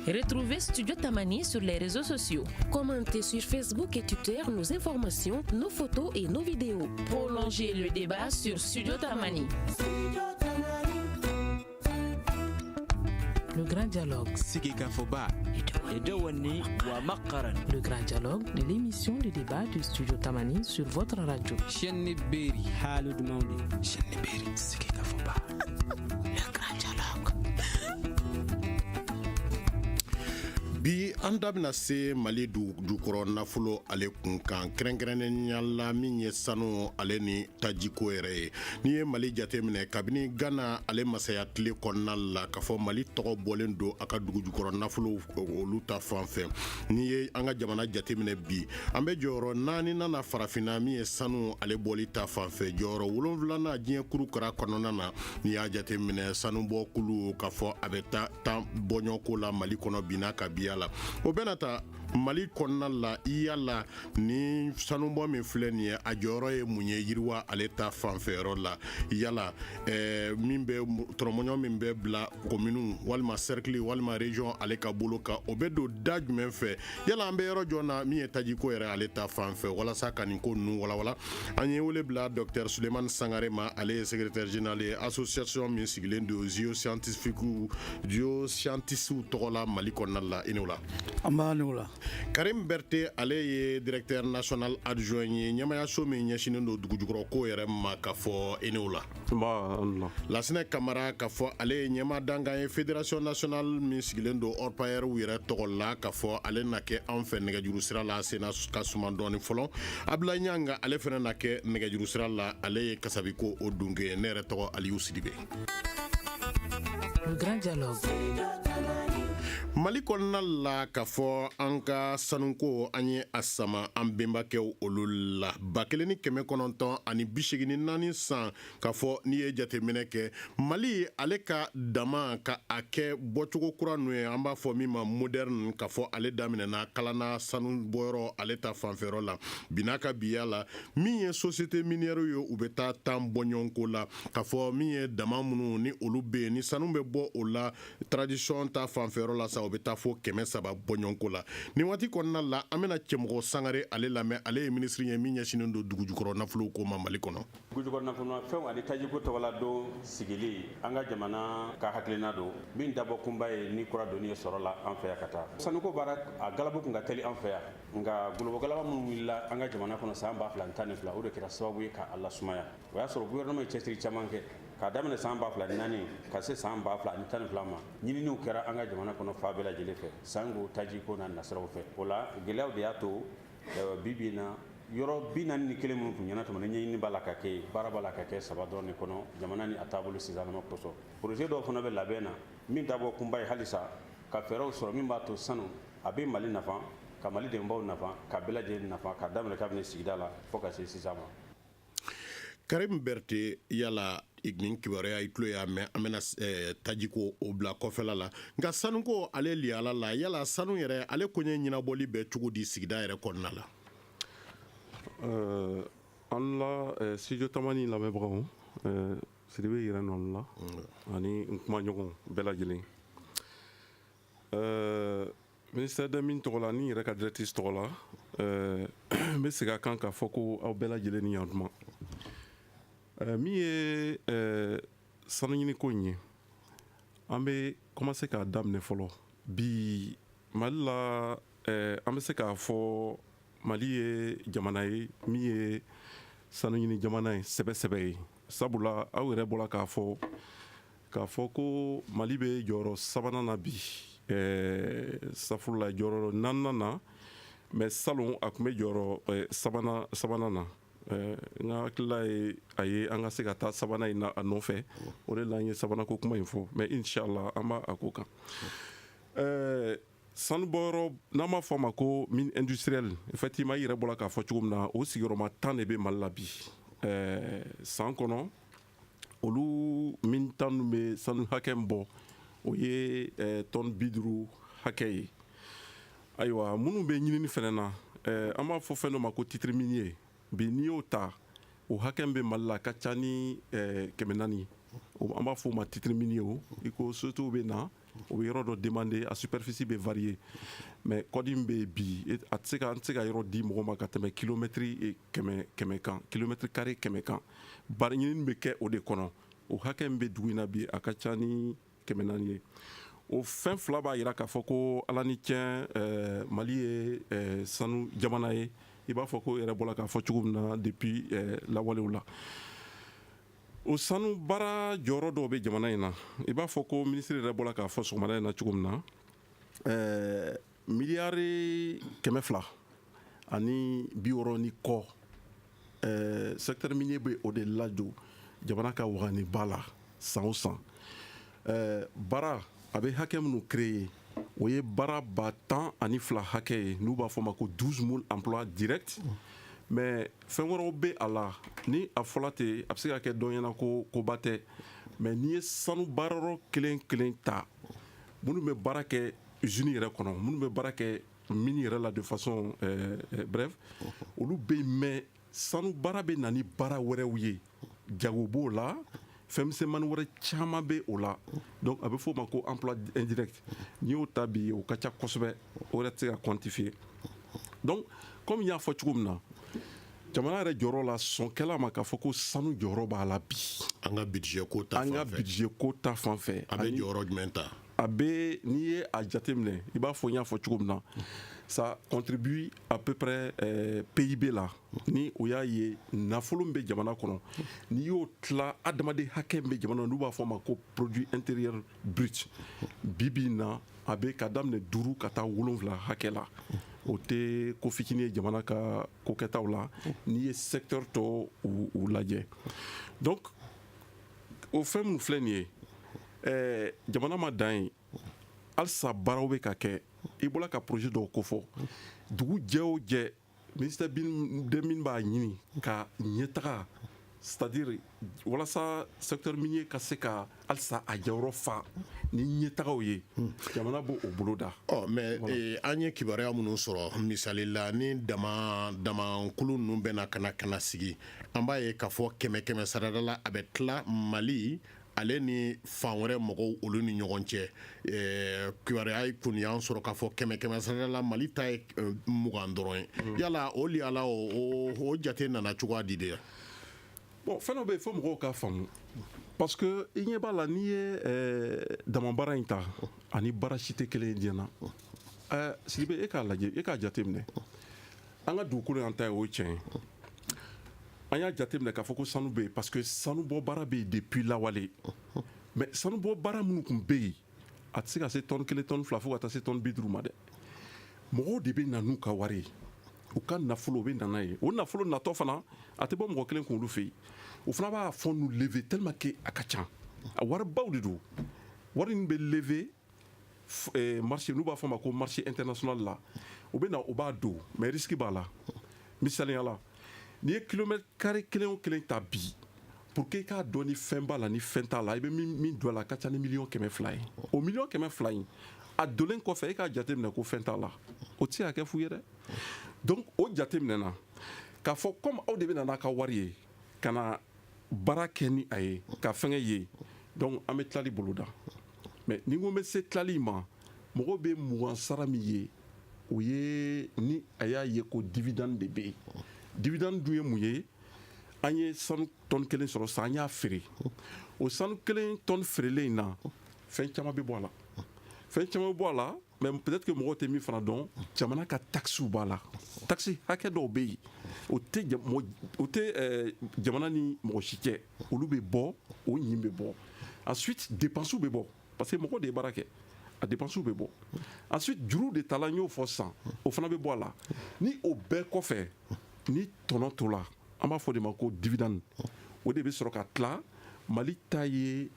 Retrouvez Studio Tamani sur les réseaux sociaux. Commentez sur Facebook et Twitter nos informations, nos photos et nos vidéos. Prolongez le débat sur Studio Tamani. Le grand dialogue. Le grand dialogue de l'émission de débat de Studio Tamani sur votre radio. Le grand dialogue. Bi an da bɛna se Mali dugukɔrɔ nafolo ale kunkan kɛrɛnkɛrɛnnenya la min ye sanu ale ni tajiko yɛrɛ ye. N'i ye Mali jateminɛ kabini Gana ale masaya tile kɔnɔna la k'a fɔ Mali tɔgɔ bɔlen don a ka dugukɔrɔ nafolo olu ta fan fɛ. N'i ye an ka jamana jateminɛ bi an bɛ jɔyɔrɔ 4 nana farafinna min ye sanu ale bɔli ta fan fɛ. Jɔyɔrɔ 7 diɲɛ kurukara kɔnɔna na n'i y'a jateminɛ sanubɔ kulu k'a fɔ a bɛ taa tan bɔɲɔko la Mali kɔnɔ bi n'a ka biya la. O bɛna ta Mali kɔnɔna la yala ni sanubɔ min filɛ nin ye a jɔyɔrɔ ye mun ye yiriwa ale ta fanfɛyɔrɔ la yala min bɛ tɔrɔmɔɲɔ min bɛ bila commune walima cercle walima région ale ka bolo kan o bɛ don da jumɛn fɛ yala an bɛ yɔrɔ jɔ na min ye tajiko yɛrɛ ale ta fanfɛ walasa ka nin ko ninnu walawala an ye wele bila Dr Sulemani Sangare ma ale ye secrétaire général ye association min sigilen don géoscientifique tɔgɔ la Mali kɔnɔna la i n'o la an b'a n'o la Karim Berté ale ye directeur national adjoint ye ɲɛmayaso min ɲɛsinen don dugujukɔrɔ ko yɛrɛ ma ka fɔ i n'o la Lasinɛ Kamara ka fɔ ale ye ɲɛma dankan ye fédération nationale min sigilen don orpailleurs yɛrɛ tɔgɔ la ka fɔ ale na kɛ an fɛ nɛgɛjuru sira la sena ka suman dɔɔni fɔlɔ Ablaye Ɲanga ale fɛnɛ na kɛ nɛgɛjuru sira la ale ye kasabiko o dunke ne yɛrɛ tɔgɔ Aliyu Sidibe. Le grand dialogue. Mali kɔnɔna la k'a fɔ an ka sanuko an ye a sama an benbakɛw olu la 1984 san k'a fɔ n'i ye jateminɛ kɛ Mali ale ka dama ka a kɛ bɔcogo kura n'o ye an b'a fɔ min ma moderne k'a fɔ ale daminɛna kalana sanu bɔyɔrɔ ale ta fanfɛyɔrɔ la bin'a ka biya la min ye société minière ye u bɛ taa tan bɔɲɔgɔnko la k'a fɔ min ye dama minnu ni olu bɛ yen ni sanu bɛ bɔ o la tradition ta fanfɛyɔrɔ la sa o bɛ taa fo 300 bɔɲɔgɔnko la nin waati kɔnɔna la an bɛna Cɛmɔgɔ Sangare ale lamɛn ale ye ministre ye min ɲɛsinen don dugujukɔrɔ nafolo ko ma Mali kɔnɔ dugujukɔrɔ nafolo fɛnw ani tajiko tɔgɔla don sigili an ka jamana ka hakilina don min dabɔ kunba ye ni kura doni ye sɔrɔ la an fɛ yan ka taa sanuko baara a galabu kun ka teli an fɛ yan nka golobo galaba minnu wulila an ka jamana kɔnɔ san 2012 o de kɛra sababu ye ka ala sumaya o y'a sɔrɔ gouvernement ye cɛsiri caman kɛ k'a daminɛ san 2004 ka se san 2012 ma ɲininiw kɛra an ka jamana kɔnɔ fa bɛɛ lajɛlen fɛ sango tajiko n'a nasiraw fɛ o la gɛlɛyaw de y'a to bibi na yɔrɔ 41 minnu tun ɲɛna tɛmɛ ni ɲɛɲini b'a la ka kɛ baara b'a la ka kɛ 3 dɔrɔn de kɔnɔ jamana ni a taabolo sinsanama kosɔn projet dɔw fana bɛ labɛn na min dabɔ kunba ye halisa ka fɛɛrɛw sɔrɔ min b'a to sanu a bɛ Mali nafa ka Mali denbaw nafa ka bɛɛ lajɛlen nafa ka daminɛ kabini sigida la fo ka se sisan ma. Karim Berté yala nin kibaruya i tulo y'a mɛn an bɛna tajiko o bila kɔfɛla la nka sanuko ale liyala la yala sanu yɛrɛ ale koɲɛ ɲɛnabɔli bɛ cogo di sigida yɛrɛ kɔnɔna la an la Studio Tamani lamɛnbagaw Sidibe yɛrɛ nɔn la ani n kumaɲɔgɔn bɛɛ lajɛlen ministère de min tɔgɔ la ni yɛrɛ ka directrice tɔgɔ la n bɛ segin a kan k'a fɔ ko aw bɛɛ lajɛlen ni yantuma min ye sanu ɲini ko in ye an bɛ commencer k'a daminɛ fɔlɔ bi Mali la an bɛ se k'a fɔ Mali ye jamana ye min ye sanu ɲini jamana ye sɛbɛ ye sabula aw yɛrɛ bɔra k'a fɔ ko Mali bɛ jɔyɔrɔ 3nan na bi safurula jɔyɔrɔ 4nan na mais salon a tun bɛ jɔyɔrɔ 3nan na n ka hakilila ye a ye an ka se ka taa 3nan in na a nɔfɛ o de la an ye 3nan ko kuma in fɔ mais inshallah an b'a ko kan sanubɔyɔrɔ n'an b'a fɔ a ma ko mine industrielle effectivement i yɛrɛ bɔra k'a fɔ cogo min na o sigiyɔrɔma 10 de bɛ Mali la bi san kɔnɔ olu mine tan ninnu bɛ sanu hakɛ min bɔ o ye tonne 50 hakɛ ye ayiwa minnu bɛ ɲinini fɛnɛ na an b'a fɔ fɛn dɔ ma ko titre minier bi n'i y'o ta o hakɛ min bɛ Mali la ka ca ni 400 an b'a fɔ o ma titre minier o i ko société bɛ na o bɛ yɔrɔ dɔ demander a superficie bɛ varier mais kɔdi min bɛ bi a tɛ se ka yɔrɔ di mɔgɔ ma ka tɛmɛ kilomètre kɛmɛ kan kilomètre carré 100 kan bari ɲinini bɛ kɛ o de kɔnɔ o hakɛ min bɛ dugu in na bi a ka ca ni 400 ye o fɛn fila b'a jira k'a fɔ ko ala ni tiɲɛ mali ye sanu jamana ye i b'a fɔ ko yɛrɛ bɔra k'a fɔ cogo min na depuis lawalew la o sanu baara jɔyɔrɔ dɔw bɛ jamana in na i b'a fɔ ko minisiri yɛrɛ bɔra k'a fɔ sɔgɔmada in na cogo min na miliyari 200 ani 60 ni kɔ secteur minier bɛ o de ladon jamana ka wagani ba la san o san baara a bɛ hakɛ minnu créer o ye baara 10,2 hakɛ ye n'u b'a fɔ ma ko 12,000 emplois directs mais fɛn wɛrɛw bɛ a la ni a fɔla ten a bɛ se ka kɛ dɔ ɲɛna ko koba tɛ mais n'i ye sanu baarayɔrɔ kelen kelen ta minnu bɛ baara kɛ usine yɛrɛ kɔnɔ minnu bɛ baara kɛ mine yɛrɛ la de façon bref olu bɛ yen mais sanu baara bɛ na ni baara wɛrɛw ye jago b'o la fɛnmisɛnmani wɛrɛ caman bɛ o la donc a bɛ fɔ o ma ko emploi indirect n'i y'o ta bi o ka ca kosɛbɛ o yɛrɛ tɛ se ka quantifier donc comme n y'a fɔ cogo min na jamana yɛrɛ jɔyɔrɔ la sɔnkɛla ma k'a fɔ ko sanu jɔyɔrɔ b'a la bi an ka budget ko ta fan fɛ a bɛ jɔyɔrɔ jumɛn ta a bɛ n'i ye a jateminɛ i b'a fɔ n y'a fɔ cogo min na ça contribue à peu près PIB la ni o y'a ye nafolo min bɛ jamana kɔnɔ n'i y'o tila adamaden hakɛ min bɛ jamana n'u b'a fɔ ma ko produit intérieur brut bibi in na a bɛ ka daminɛ 5 ka taa 7 hakɛ la o tɛ ko fitinin ye jamana ka kokɛtaw la n'i ye secteur tɔ u lajɛ donc o fɛn minnu filɛ nin ye jamana ma dan ye halisa baaraw bɛ ka kɛ i bɔra ka projet dɔw kofɔ dugu jɛ o jɛ ministère de mine b'a ɲini ka ɲɛtaga c'est-à-dire walasa secteur minier ka se ka halisa a jɔyɔrɔ fa ni ɲɛtagaw ye jamana b'o bolo da mais an ye kibaruya minnu sɔrɔ misali la ni damakulu ninnu bɛna kana sigi an b'a ye k'a fɔ 100 sarada la a bɛ tila mali ale ni fan wɛrɛ mɔgɔw olu ni ɲɔgɔn cɛ kibaruya kun y'an sɔrɔ k'a fɔ 100 sarada la mali ta ye 20 dɔrɔn ye yala o liyala o jate nana cogoya di de ya bon fɛn dɔ bɛ yen fo mɔgɔw k'a faamu parce que i ɲɛ b'a la n'i ye damabaara in ta ani baara si tɛ kelen ye diɲɛ na Sidibe e k'a lajɛ e k'a jateminɛ an ka dugukolo y'an ta ye o ye tiɲɛ ye an y'a jateminɛ k'a fɔ ko sanu bɛ yen parce que sanu bɔ baara bɛ yen depuis lawale mais sanu bɔ baara minnu tun bɛ yen a tɛ se ka se tonne 1 tonne 2 fo ka taa se tonne 50 ma dɛ mɔgɔw de bɛ na n'u ka wari ye u ka nafolo u bɛ na n'a ye o nafolo natɔ fana a tɛ bɔ mɔgɔ kelen kun olu fɛ yen o fana b'a fɔ nu lever tellement que a ka ca a waribaw de don wari min bɛ lever marché n'u b'a fɔ ma ko marché international la u bɛ na u b'a don mais risque b'a la misaliya la n'i ye kilomètre carré kelen o kelen ta bi pour que i k'a dɔn ni fɛn b'a la ni fɛn t'a la i bɛ min don a la a ka ca ni 1,2 ye o 1,2 in a donnen kɔfɛ e k'a jateminɛ ko fɛn t'a la o tɛ se ka kɛ fu ye dɛ donc o jateminɛna k'a fɔ comme aw de bɛ na n'a ka wari ye ka na baara kɛ ni a ye ka fɛngɛ ye donc an bɛ tilali boloda mais ni n ko n bɛ se tilali ma mɔgɔw bɛ mugan sara min ye o ye ni a y'a ye ko dividende de bɛ yen dividende dun ye mun ye an ye sanu tonne 1 sɔrɔ sisan an y'a feere o sanu 1 tonne feerelen in na fɛn caman bɛ bɔ a la fɛn caman bɛ bɔ a la mais peut-être que mɔgɔw tɛ min fana dɔn jamana ka taxes b'a la taxe hakɛ dɔw bɛ yen o tɛ jamana ni mɔgɔ si cɛ olu bɛ bɔ o ɲin bɛ bɔ ensuite dépenses bɛ bɔ parce que mɔgɔ de ye baara kɛ a dépenses bɛ bɔ ensuite juru de tala n y'o fɔ sisan o fana bɛ bɔ a la ni o bɛɛ kɔfɛ ni tɔnɔ to la an b'a fɔ de ma ko dividende o de bɛ sɔrɔ ka tila mali ta ye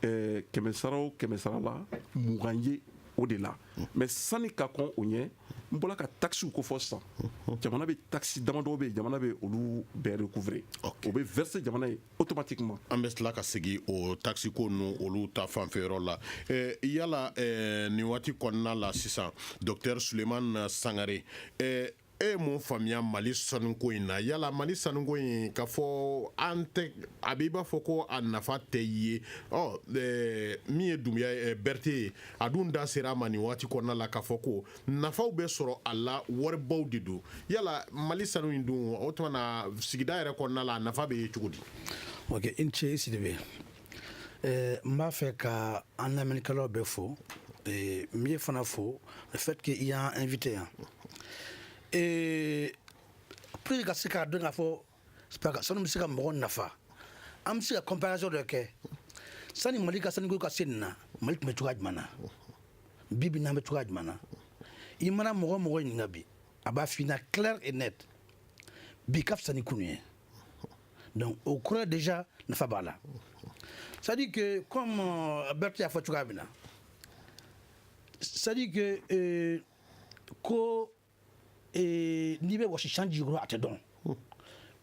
100 sara o 100 sara la 20 ye o de la mais sani ka kɔn o ɲɛ n bɔra ka taxes ko fɔ sisan jamana bɛ taxe damadɔ bɛ yen jamana bɛ olu bɛɛ recouvrer o bɛ verser jamana ye automatiquement an bɛ tila ka segin o taxe ko ninnu olu ta fanfɛ yɔrɔ la yala nin waati kɔnɔna la sisan docteur Sulemani Sangare e mun faamuya Mali sanuko in na yala Mali sanuko in k'a fɔ an tɛ a b'i b'a fɔ ko a nafa tɛ ye min ye Dunbiya Berete ye a dun da sera a ma nin waati kɔnɔna la k'a fɔ ko nafaw bɛ sɔrɔ a la waribaw de don yala Mali sanu in dun o tuma na sigida yɛrɛ kɔnɔna la a nafa bɛ ye cogo di. Ok, i ni ce i Sidibe n b'a fɛ ka an lamɛnnikɛlaw bɛɛ fo n ye fana fo le fait que i y'an invité yan pour ka se k'a dɔn k'a fɔ sanu bɛ se ka mɔgɔ nafa an bɛ se ka comparaison dɔ kɛ sani Mali ka sanuko ka se nin na Mali tun bɛ cogoya jumɛn na bi bi in na an bɛ cogoya jumɛn na i mana mɔgɔ o mɔgɔ ɲininka bi a b'a f'i ɲɛna clair et net bi ka fisa ni kunu ye donc au kɔrɔ déjà nafa b'a la c'est-à-dire que comme Berete y'a fɔ cogoya min na c'est-à-dire que ko n'i bɛ wɔsi sanji kɔrɔ a tɛ dɔn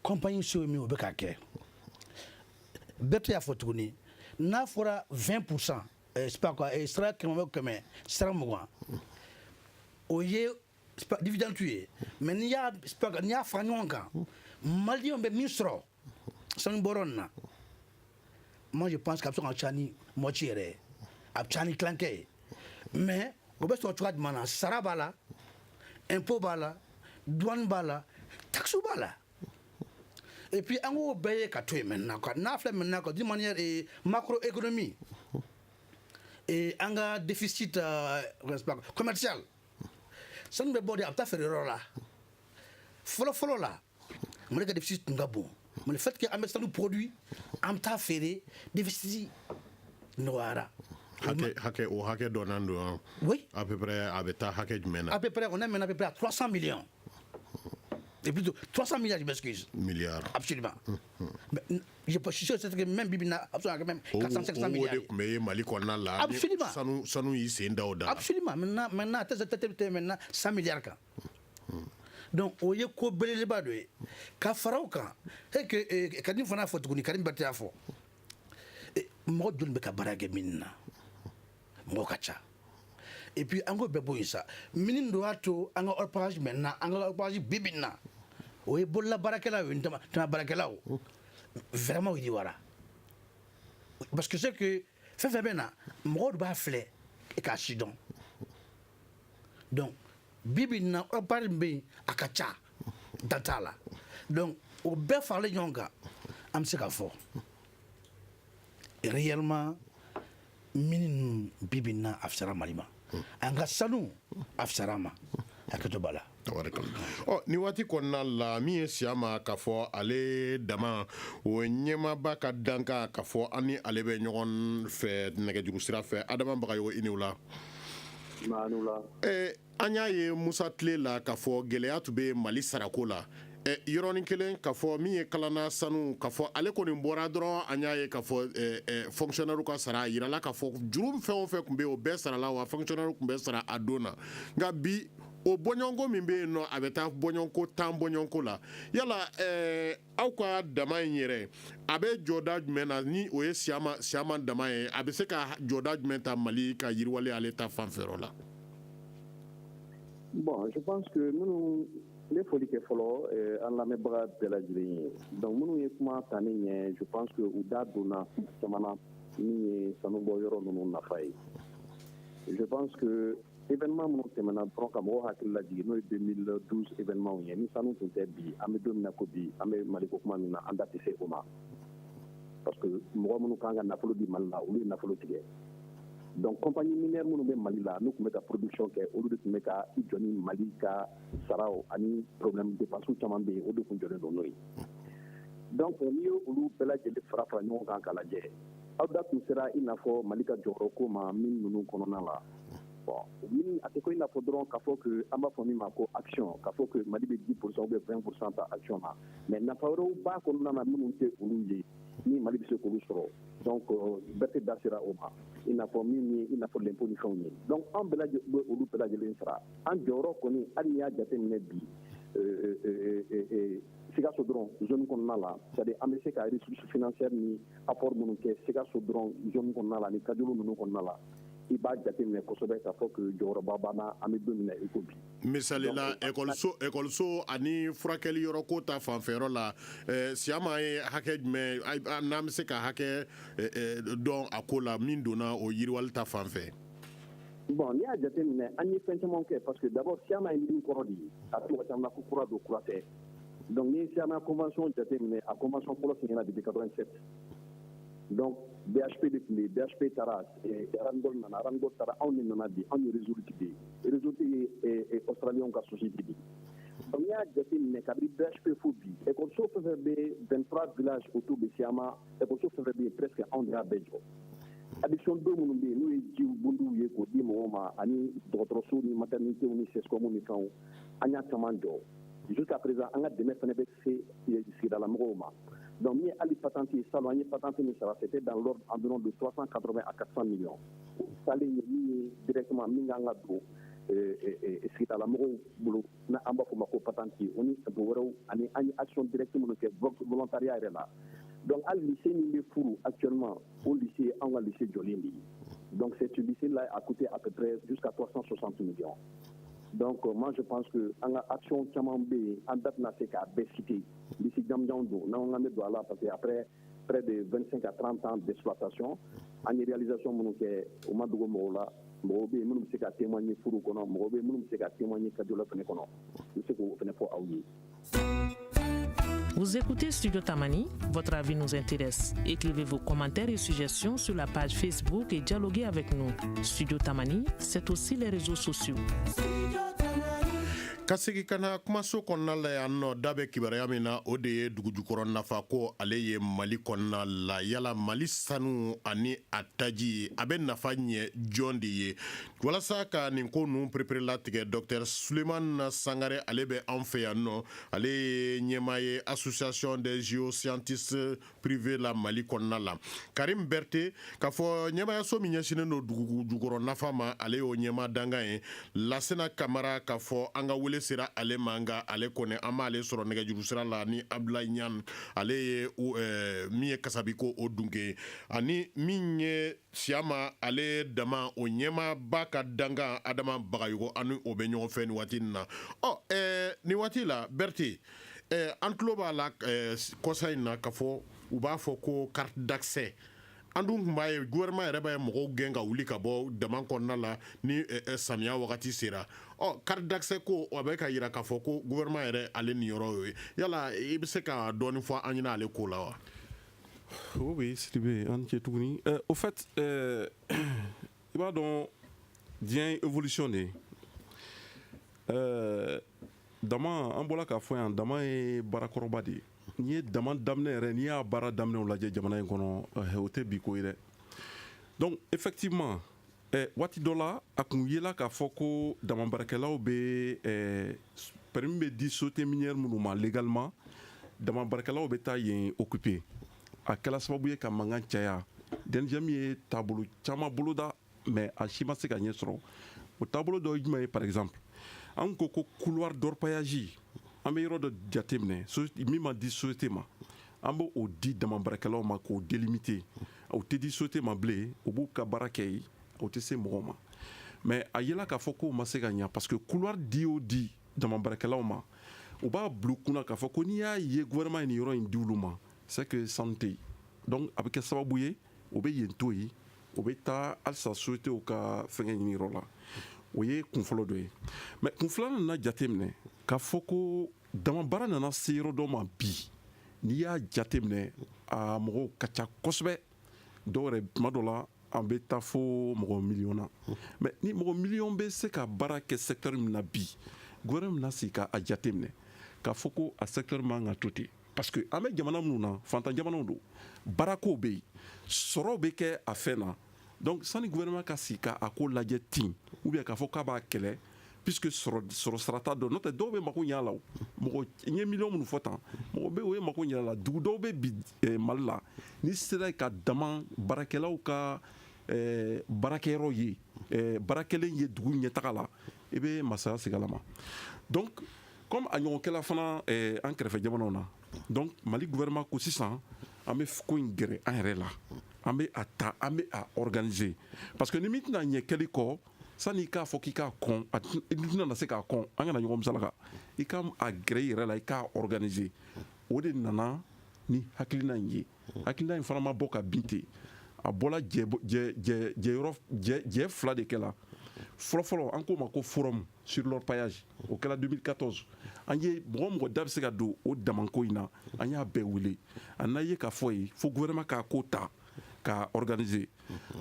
compagnie so min o bɛ k'a kɛ Berete y'a fɔ tuguni n'a fɔra 20% c'est pas quoi sara kɛmɛ o kɛmɛ sara 20 o ye dividende ye mais n'i y'a fara ɲɔgɔn kan maliyɛnw bɛ min sɔrɔ sanu bɔrɔ nin na moi je pense k'a bɛ se ka ca ni moitié yɛrɛ a bɛ ca ni tilancɛ ye mais o bɛ sɔrɔ cogoya jumɛn na sara b'a la impôt b'a la douane b'a la taxe b'a la et puis an k'o bɛɛ ye ka to yen maintenant quoi n'a filɛ maintenant quoi d'une manière macroéconomie an ka déficit commercial sanu bɛ bɔ de a bɛ taa feere yɔrɔ la fɔlɔ la Mali ka déficit tun ka bon mais le fait que an bɛ sanu produit an bɛ taa feere déficit nɔgɔyara. o hakɛ dɔ nan don oui à peu près a bɛ taa hakɛ jumɛn na. à peu près on est maintenant à peu près à 300 millions et plutôt 300 milliards je m'excuse. Milliards. Absolument. Mais je suis sûr que même Bibina absolument même 400-500 milliards. O de tun bɛ Mali kɔnɔna la. Absolument. Sanu y'i sen da o da la. Absolument. Maintenant maintenant 100 milliards kan. Donc o ye ko belebeleba dɔ ye ka fara o kan et que Karim fana fɔ tuguni Karim Berete y'a fɔ mɔgɔ joli bɛ ka baara kɛ min na mɔgɔ ka ca et puis an k'o bɛɛ bɔ yen sa min do y'a to an ka orpaillage maintenant an ka orpaillage bi bi in na o ye bolola baarakɛlaw ye tama baarakɛlaw vraiment o yiriwara parce que c'est que fɛn fɛn bɛ na mɔgɔw de b'a filɛ e k'a si dɔn donc bi bi in na orpaillage min bɛ yen a ka ca dan t'a la donc o bɛɛ faralen ɲɔgɔn kan an bɛ se k'a fɔ réellement minnu bi bi in na a fisara Mali ma an ka sanu a fisara ma hakɛto b'a la. ni waati kɔnɔna la min ye Siyama k'a fɔ ale dama o ɲɛmaaba ka danka k'a fɔ an ni ale bɛ ɲɔgɔn fɛ nɛgɛjuru sira fɛ Adama Bagayogo i ni wula. An y'a ye Musa tile la k'a fɔ gɛlɛya tun bɛ Mali sarako la yɔrɔnin kelen k'a fɔ min ye kalanna sanu k'a fɔ ale kɔni bɔra dɔrɔn an y'a ye k'a fɔ fonctionnaire ka sara a yirala k'a fɔ juru fɛn o fɛn tun bɛ yen o bɛɛ sarala wa fonctionnaire tun bɛ sara a don na nka bi o bɔɲɔgɔnko min bɛ yen nɔ a bɛ taa bɔɲɔgɔnko 10 bɔɲɔgɔnko la yala aw ka dama in yɛrɛ a bɛ jɔda jumɛn na ni o ye Siyama dama ye a bɛ se ka jɔda jumɛn ta Mali ka yiriwale ale ta fanfɛyɔrɔ la. Bon, je pense que nous les folies que follow en la mémoire de la Guinée. Donc nous y comment tanné, je pense que Ouda donna samana ni sanoboyoro nous n'a fait. Je pense que événement nous temana prend comme hakil la Guinée 2012 événement y ni sanu tunte bi ame domina ko bi ame maliko kuma mina anda tise oma. Parce que moi nous kanga na folo di malla ou na folo tige. Donc compagnie minière nous be Mali la nous mettre production ke au lieu de mettre Johnny Mali ka sarao ani problème de passe caman be o de kun jone do noy donc ni yo ulu bela je fara fara ñon kan kala je awda tu sera ina fo Mali ka joro ko ma min nunu konona la bon min ateko ina fo dron ka fo que amba fo mi ma ko action ka fo que Mali be 10% ou 20% ta action ma mais na fawro ba ko nana minnu te ulu je ni Mali be se ko soro donc Berete dasira oma ina fɔ min ina fɔ l'impôt ni fɛnw ye donc an bɛɛ lajɛlen bɛ olu bɛɛ lajɛlen sara an jɔyɔrɔ kɔni hali n'i y'a jateminɛ bi Sikaso dɔrɔn zone kɔnɔna la c'est-à-dire an bɛ se ka ressources financières ni apport minnu kɛ Sikaso dɔrɔn zone kɔnɔna la ni Kajolo ninnu kɔnɔna la i b'a jateminɛ kosɛbɛ k'a fɔ que jɔyɔrɔba b'an an bɛ don min na i ko bi. misali la ekɔliso ani furakɛli yɔrɔ ko ta fanfɛyɔrɔ la Siama ye hakɛ jumɛn n'an bɛ se ka hakɛ dɔn a ko la min donna o yiriwali ta fanfɛ. Bon n'i y'a jateminɛ an ye fɛn caman kɛ parce que d'abord Siama ye min kɔrɔ de ye a tɔgɔ caman ko kura don kura tɛ donc n'i ye Siama convention jateminɛ a convention fɔlɔ signera depuis 87 donc BHP de tun bɛ yen BHP taara Arangol nana Arangol taara anw de nana bi anw ye Resolute de ye Resolute ye australienw ka société de ye donc n'i y'a jateminɛ kabini BHP fo bi écoliso fɛn fɛn bɛ 23 villages autour de Siama écoliso fɛn fɛn bɛ yen presque anw de y'a bɛɛ jɔ. Addition dɔ minnu bɛ yen n'o ye jiw bunduw ye k'o di mɔgɔw ma ani dɔgɔtɔrɔsow ni maternitéw ni CSCOM ni fɛnw an y'a caman jɔ jusqu'à présent an ka dɛmɛ fana bɛ se sigidala mɔgɔw ma donc min ye hali patente ye salon an ye patente min sara c'était dans l'ordre environ de 380 à 400 millions o salen ye min ye directement min kan ka don sigidala mɔgɔw bolo n'an b'a fɔ o ma ko patente o ni impôt wɛrɛw ani an ye action directe minnu kɛ volontariat yɛrɛ la. Donc, à lycée Nimbefourou, actuellement, au lycée, on a lycée Jolini. Donc, ce lycée-là a coûté à peu près jusqu'à 360 millions. Donc, moi, je pense que en action Tchamambé, en date, n'a fait qu'à cité. Lycée Djamdjando, on a mis là parce qu'après près de 25 à 30 ans d'exploitation, en réalisation, au Madougou Mola, Morobe, nous sommes à témoigner Fourou Kono, Morobe, nous sommes à témoigner Kadjola Fenekono. Nous sommes au Fenefo Aouye. Vous écoutez Studio Tamani, votre avis nous intéresse. Écrivez vos commentaires et suggestions sur la page Facebook et dialoguez avec nous. Studio Tamani, c'est aussi les réseaux sociaux. Ka segi kana kumaso kɔnɔna la yan nɔ da bɛ kibaruya min na o de ye dugujukɔrɔ nafa ko ale ye Mali kɔnɔna la yala Mali sanu ani a taji a bɛ nafa ɲɛ jɔn de ye walasa ka nin ko ninnu perepere latigɛ Dr Suleiman Sangare ale bɛ an fɛ yan nɔ ale ye ɲɛmaa ye association des géoscientistes privés la Mali kɔnɔna la Karim Berté k'a fɔ ɲɛmaayaso min ɲɛsinen don dugujukɔrɔ nafa ma ale y'o ɲɛmaa dangan ye Lasena Kamara k'a fɔ an ka wele sera ale manga ale kɔnɛ an b'ale sɔrɔ nɛgɛjuru sira la ni Abdoulaye Niane ale ye min ye Kasabiko o dunke ani min ye Siama ale dama o ɲɛmaaba ka dangan Adama Bagayogo ani o bɛ ɲɔgɔn fɛ ni waati na ni waati la Berté an tulo b'a la kɔsa in na ka fɔ u b'a fɔ ko carte d'accès an dun tun b'a ye gouvernement yɛrɛ b'a ye mɔgɔw gɛn ka wuli ka bɔ dama kɔnɔna la ni samiya wagati sera carte d'accès ko a bɛ ka yira k'a fɔ ko gouvernement yɛrɛ ale nin yɔrɔ ye yala i bɛ se ka dɔɔni fɔ an ɲɛna ale ko la wa. Oui, Sidibé, an cɛ tuguni au fait i b'a dɔn diɲɛ évolution de dama an bɔra k'a fɔ yan dama ye baarakɔrɔba de ye n'i ye dama daminɛ yɛrɛ n'i y'a baara daminɛw lajɛ jamana in kɔnɔ o tɛ bi ko ye dɛ donc effectivement waati dɔ la a kun yela k'a fɔ ko dama baarakɛlaw bɛ permis bɛ di société minière minnu ma légalement dama baarakɛlaw bɛ taa yen occuper a kɛla sababu ye ka mankan caya DNGM ye taabolo caman boloda mais a si ma se ka ɲɛ sɔrɔ o taabolo dɔ ye jumɛn ye par exemple an ko ko couloir d'orpaillage an bɛ yɔrɔ dɔ jateminɛ min ma di société ma an b'o di dama baarakɛlaw ma k'o délimiter o tɛ di société ma bilen o b'u ka baara kɛ yen o tɛ se mɔgɔw ma mais a yela k'a fɔ k'o ma se ka ɲɛ parce que couloir di o di dama baarakɛlaw ma u b'a bila u kunna k'a fɔ ko n'i y'a ye gouvernement ye nin yɔrɔ in di olu ma c'est que sanu tɛ yen donc a bɛ kɛ sababu ye o bɛ yen to yen o bɛ taa halisa sociétéw ka fɛngɛ ɲini yɔrɔ la o ye kunfɔlɔ dɔ ye mais kunfilanan nana jateminɛ k'a fɔ ko dama baara nana se yɔrɔ dɔ ma bi n'i y'a jateminɛ a mɔgɔw ka ca kosɛbɛ dɔw yɛrɛ tuma dɔ la an bɛ taa fo mɔgɔ miliyɔn na mais ni mɔgɔ miliyɔn bɛ se ka baara kɛ secteur min na bi gouvernement na sigi k'a jateminɛ k'a fɔ ko a secteur man ka to ten parce que an bɛ jamana minnu na fantan jamanaw don baarakow bɛ yen sɔrɔw bɛ kɛ a fɛn na donc sani gouvernement ka sigi k'a ko lajɛ ten ou bien k'a fɔ k'a b'a kɛlɛ puisque sɔrɔ sara t'a dɔn n'o tɛ dɔw bɛ mako ɲɛ a la o mɔgɔ n ye miliyɔn minnu fɔ tan mɔgɔ bɛ o ye mako ɲɛ a la dugu dɔw bɛ bi Mali la ni sera ka dama baarakɛlaw ka baarakɛyɔrɔ ye baarakɛlen ye dugu ɲɛtaga la i bɛ masaya segin a la ma donc comme a ɲɔgɔn kɛla fana an kɛrɛfɛ jamanaw na donc Mali gouvernement ko sisan an bɛ ko in gɛrɛ an yɛrɛ la an bɛ a ta an bɛ a organiser parce que ni min tɛna ɲɛ kɛli kɔ sani i k'a fɔ k'i k'a kɔn i tɛna na se k'a kɔn an kana ɲɔgɔn misalaka i ka a gɛrɛ i yɛrɛ la i k'a organiser o de nana ni hakilina in ye hakilina in fana ma bɔ ka bin ten a bɔla jɛ fila de kɛla fɔlɔfɔlɔ an k'o ma ko forum sur l'orpaillage o kɛla 2014 an ye mɔgɔ mɔgɔ da bɛ se ka don o damanko in na an y'a bɛɛ wele a n'a ye k'a fɔ ye fo gouvernement k'a ko ta k'a organiser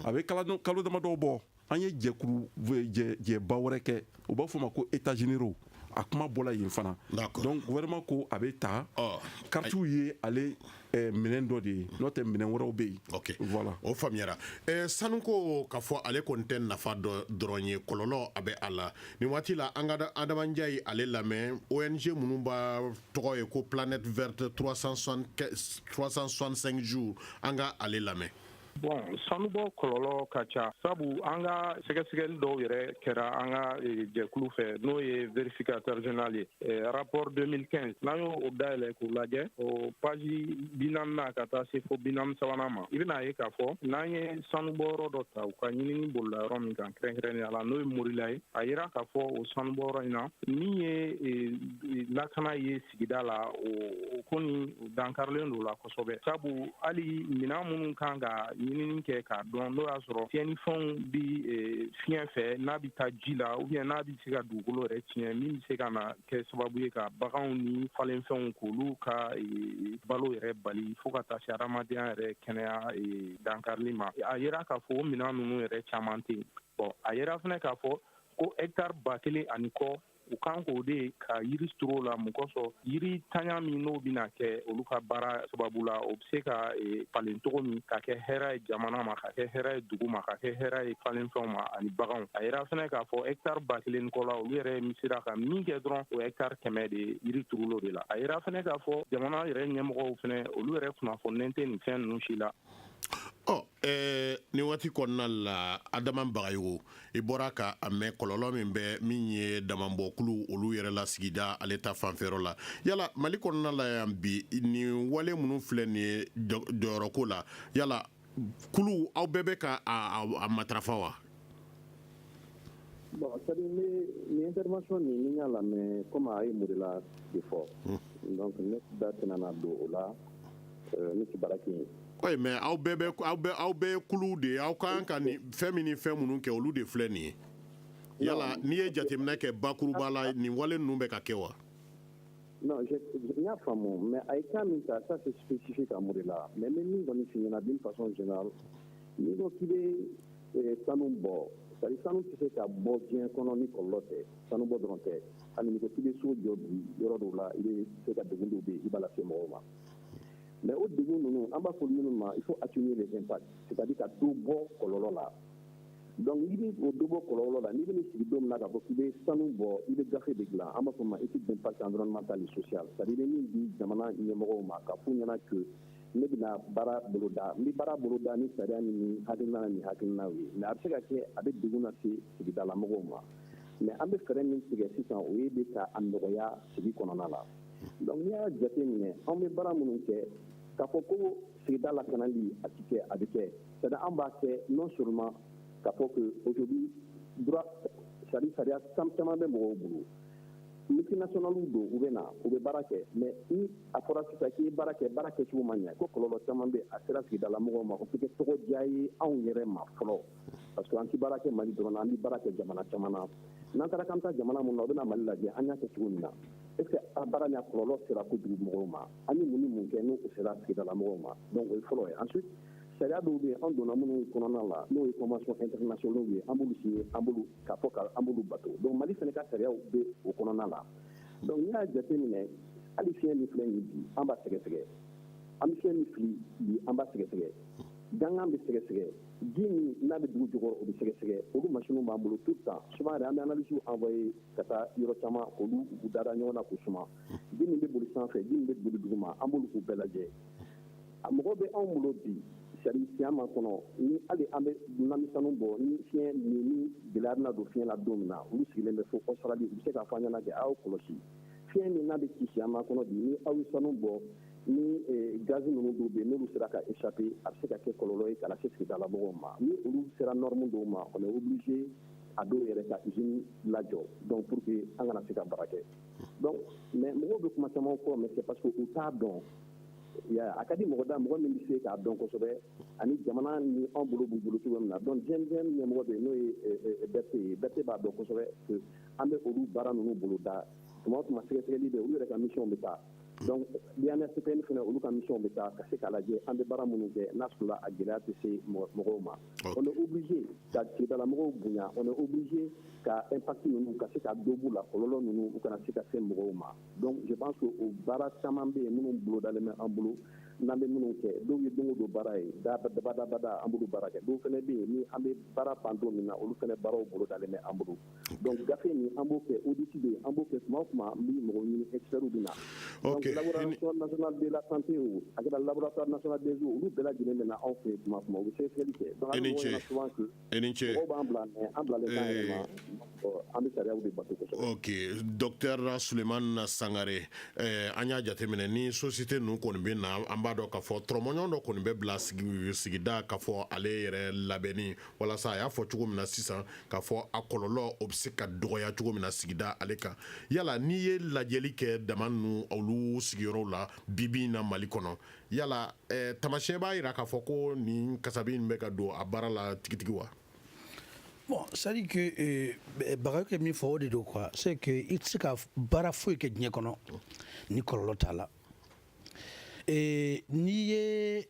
a bɛ kalo damadɔ bɔ an ye jɛba wɛrɛ kɛ u b'a fɔ o ma ko états généraux a kuma bɔla yen fana donc gouvernement ko a bɛ ta karitiw ye ale minɛn dɔ de ye n'o tɛ minɛn wɛrɛw bɛ yen voilà o faamuyara sanu ko k'a fɔ ale kɔni tɛ nafa dɔrɔn ye kɔlɔlɔ a bɛ a la nin waati la an ka Adama Ndiaye ale lamɛn ONG minnu b'a tɔgɔ ye ko Planète Verte 365 jours an ka ale lamɛn. Bon, sanubɔ kɔlɔlɔ ka ca sabu an ka sɛgɛsɛgɛli dɔw yɛrɛ kɛra an ka jɛkulu fɛ n'o ye vérificateur général ye rapport 2015 n'an y'o dayɛlɛ k'o lajɛ o page 40 ka taa se fo 43 ma i bɛna ye k'a fɔ n'an ye sanubɔyɔrɔ dɔ ta u ka ɲinini bolila yɔrɔ min kan kɛrɛnkɛrɛnnenya la n'o ye Morila ye a yira k'a fɔ o sanubɔyɔrɔ in na min ye lakana ye sigida la o kɔni dankarilen don la kosɛbɛ sabu hali minɛn minnu kan ka ɲinini kɛ k'a dɔn n'o y'a sɔrɔ fiɲɛnifɛnw bi fiɲɛ fɛ n'a bɛ taa ji la ou bien n'a bɛ se ka dugukolo yɛrɛ tiɲɛ min bɛ se ka na kɛ sababu ye ka baganw ni falenfɛnw k'olu ka balo yɛrɛ bali fo ka taa se adamadenya yɛrɛ kɛnɛya dankarili ma a yera k'a fɔ o minɛn ninnu yɛrɛ caman tɛ yen bon a yera fana k'a fɔ ko hectare 1000 ani kɔ u kan k'o de ka yiri turu o la mun kosɔn yiri tanya min n'o bɛna kɛ olu ka baara sababu la o bɛ se ka falen cogo min ka kɛ hɛrɛ ye jamana ma ka kɛ hɛrɛ ye dugu ma ka kɛ hɛrɛ ye falenfɛnw ma ani baganw a yera fana k'a fɔ hectare 1000 kɔ la olu yɛrɛ sera ka min kɛ dɔrɔn o hectare 100 de yiri turula o de la a yera fana k'a fɔ jamana yɛrɛ ɲɛmɔgɔw fana olu yɛrɛ kunnafonilen tɛ nin fɛn ninnu si la. Ni waati kɔnɔna la Adama Bagayogo i bɔra ka a mɛn kɔlɔlɔ min bɛ min ye damabɔkulu olu yɛrɛ la sigida ale ta fanfɛyɔrɔ la yala Mali kɔnɔna la yan bi nin wale minnu filɛ nin ye jɔyɔrɔko la yala kulu aw bɛɛ bɛ ka a matarafa wa? Bon, c'est-à-dire ni intervention ni y'a lamɛn comme a ye Morila de fɔ donc ne da tɛna don o la ne tɛ baara kɛ yen. Oui, mais aw bɛɛ kulu de aw kan ka ni fɛn min ni fɛn minnu kɛ olu de filɛ nin ye yala n'i ye jateminɛ kɛ bakuruba la nin wale ninnu bɛ ka kɛ wa? Non, n y'a faamu mais a ye cas min ta ça c'est spécifique à Morila mais n bɛ min kɔni f'i ɲɛna d'une façon générale n'i ko k'i bɛ sanu bɔ c'est-à-dire sanu tɛ se ka bɔ diɲɛ kɔnɔ ni kɔlɔlɔ tɛ sanu bɔ dɔrɔn tɛ hali n'i ko k'i bɛ so jɔ bi yɔrɔ dɔw la i bɛ se ka degun dɔw bɛ yen i b'a lase mɔgɔw ma. Mais au début, il faut atténuer les impacts, c'est-à-dire qu'à deux bords là. Donc, il est au deux bords là, il est ici donc là, il est sans nous il est gafé de gland, en bas comme étude d'impact environnemental et social. C'est-à-dire qu'il dit zamana il y a morouma, qu'il y en a que ne bina bara boloda, ni bara boloda ni c'est-à-dire ni hakilina ni hakilina oui. Mais après que avec des gens c'est dans la morouma. Mais en fait, faire une situation où il est à Andoya, c'est lui qu'on en a là. Donc, il y a des gens on met bara mounouké. K'a fɔ ko sigida lakanali a ti kɛ a bɛ kɛ c'est-à-dire an b'a kɛ non seulement k'a fɔ que aujourd'hui droit sariya caman bɛ mɔgɔw bolo multinationales don u bɛ na u bɛ baara kɛ mais ni a fɔra sisan k'i ye baara kɛcogo ma ɲɛ ko kɔlɔlɔ caman bɛ a sera sigidala mɔgɔw ma o tɛ kɛ tɔgɔ diya ye anw yɛrɛ ma fɔlɔ parce que an ti baara kɛ Mali dɔrɔn na an bɛ baara kɛ jamana caman na n'an taara k'an taa jamana mun na u bɛna Mali lajɛ an y'a kɛ cogo min na est-ce que a baara ni a kɔlɔlɔ sera kojugu mɔgɔw ma an ye mun ni mun kɛ n'o sera sigidala mɔgɔw ma donc o ye fɔlɔ ye ensuite sariya dɔw bɛ yen an donna minnu kɔnɔna la n'o ye convention internationale ye an b'olu signé an b'olu k'a fɔ k'an b'olu bato donc Mali fana ka sariyaw bɛ o kɔnɔna la donc n'i y'a jateminɛ hali fiɲɛ min filɛ nin bi an b'a sɛgɛsɛgɛ an bɛ fiɲɛ min fili bi an b'a sɛgɛsɛgɛ dangan bɛ sɛgɛsɛgɛ ji min n'a bɛ dugu jukɔrɔ o bɛ sɛgɛsɛgɛ olu machines b'an bolo tout le temps souvent yɛrɛ an bɛ analyse envoyé ka taa yɔrɔ caman olu u dara ɲɔgɔn na k'u suma ji min bɛ boli sanfɛ ji min bɛ boli duguma an b'olu k'u bɛɛ lajɛ mɔgɔ bɛ anw bolo bi sari siya ma kɔnɔ ni hali an bɛ namisanu bɔ ni fiɲɛ ni gɛlɛya bɛna don fiɲɛ la don min na olu sigilen bɛ fo Australie u bɛ se k'a fɔ an ɲɛna kɛ aw kɔlɔsi fiɲɛ min n'a bɛ ci siya ma kɔnɔ bi ni aw ye sanu bɔ ni gaz ninnu dɔw bɛ yen n'olu sera ka échapper a bɛ se ka kɛ kɔlɔlɔ ye ka lase sigidala mɔgɔw ma ni olu sera norme dɔw ma on est obligé a dɔw yɛrɛ ka usine lajɔ donc pour que an kana se ka baara kɛ donc mais mɔgɔw bɛ kuma caman fɔ mais c'est parce que u t'a dɔn a ka di mɔgɔ da mɔgɔ min bɛ se k'a dɔn kosɛbɛ ani jamana ni an bolo b'u bolo cogo min na donc diɲɛ ɲɛmɔgɔ bɛ yen n'o ye BRT ye BRT b'a dɔn kosɛbɛ que an bɛ olu baara ninnu bolo da tuma o tuma sɛgɛsɛgɛli bɛ olu yɛrɛ ka mission bɛ taa donc INSPN fana olu ka mission bɛ taa ka se k'a lajɛ an bɛ baara minnu kɛ n'a sɔrɔla a gɛlɛya tɛ se mɔgɔw ma on est obligé ka sigidala mɔgɔw bonya on est obligé ka impact ninnu ka se ka dɔ b'u la kɔlɔlɔ ninnu u kana se ka se mɔgɔw ma donc je pense que o baara caman bɛ yen minnu bolo dalen bɛ an bolo n'an bɛ minnu kɛ dɔw ye don o don baara ye dabada an bolo baara kɛ dɔw fana bɛ yen ni an bɛ baara ban don min na olu fana baaraw bolo dalen bɛ an bolo donc gafe nin an b'o kɛ audit bɛ yen an b'o kɛ tuma o tuma an bɛ mɔgɔw ɲini experts bɛ na donc laboratoire national de la santé o a kɛra laboratoire national des eaux olu bɛɛ lajɛlen bɛ na anw fɛ yen tuma o tuma u bɛ sɛgɛsɛgɛli kɛ donc an bɛ mɔgɔw ɲɛna souvent que mɔgɔw b'an bila mais an bilalen t'an yɛrɛ ma an bɛ sariyaw de bato kosɛbɛ. Ok, docteur Sulemani Sangare an y'a jateminɛ ni société ninnu kɔni bɛ na an b'a dɔn k'a fɔ tɔrɔmɔɲɔgɔn dɔ kɔni bɛ bila sigida k'a fɔ ale yɛrɛ labɛnni walasa a y'a fɔ cogo min na sisan k'a fɔ a kɔlɔlɔ o bɛ se ka dɔgɔya cogo min na sigida ale kan yala n'i ye lajɛli kɛ dama ninnu olu sigiyɔrɔw la bibi in na Mali kɔnɔ yala tamasiyɛn b'a jira k'a fɔ ko nin kasabi in bɛ ka don a baara la tigitigi wa. Bon, ça dit que Barak min fɔ o de don quoi c'est que i tɛ se ka baara foyi kɛ diɲɛ kɔnɔ ni kɔlɔlɔ t'a la n'i ye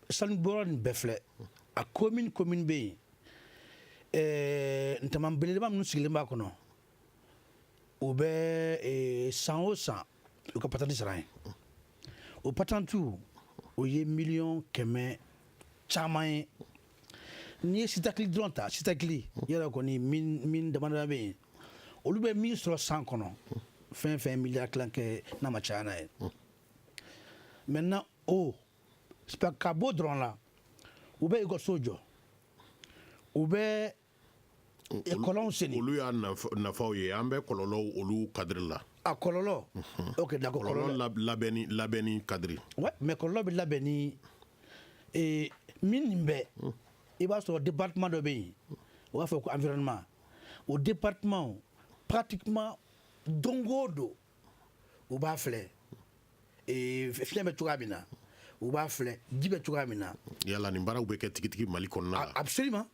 sanubɔyɔrɔ nin bɛɛ filɛ a commune bɛ yen ntama belebeleba minnu sigilen b'a kɔnɔ u bɛ san o san u ka patante sara ye o patantu o ye miliyɔn 100 caman ye n'i ye sitakili dɔrɔn ta sitakili yɛrɛ kɔni min damadama bɛ yen olu bɛ min sɔrɔ san kɔnɔ fɛn miliyari kilankɛ n'a ma caya n'a ye maintenant ka bɔ dɔrɔn la u bɛ ekɔliso jɔ u bɛ kɔlɔnw senni olu y'a nafaw ye an bɛ kɔlɔlɔw olu kadiri la a kɔlɔlɔ ok d'accord kɔlɔlɔ labɛnni kadiri ouais mais kɔlɔlɔ bɛ labɛn ni min nin bɛ i b'a sɔrɔ département dɔ bɛ yen u b'a fɔ ko environnement o département pratiquement don o don u b'a filɛ fiɲɛ bɛ cogoya min na u b'a filɛ ji bɛ cogoya min na. yala nin baaraw bɛ kɛ tigitigi Mali kɔnɔna la. absolument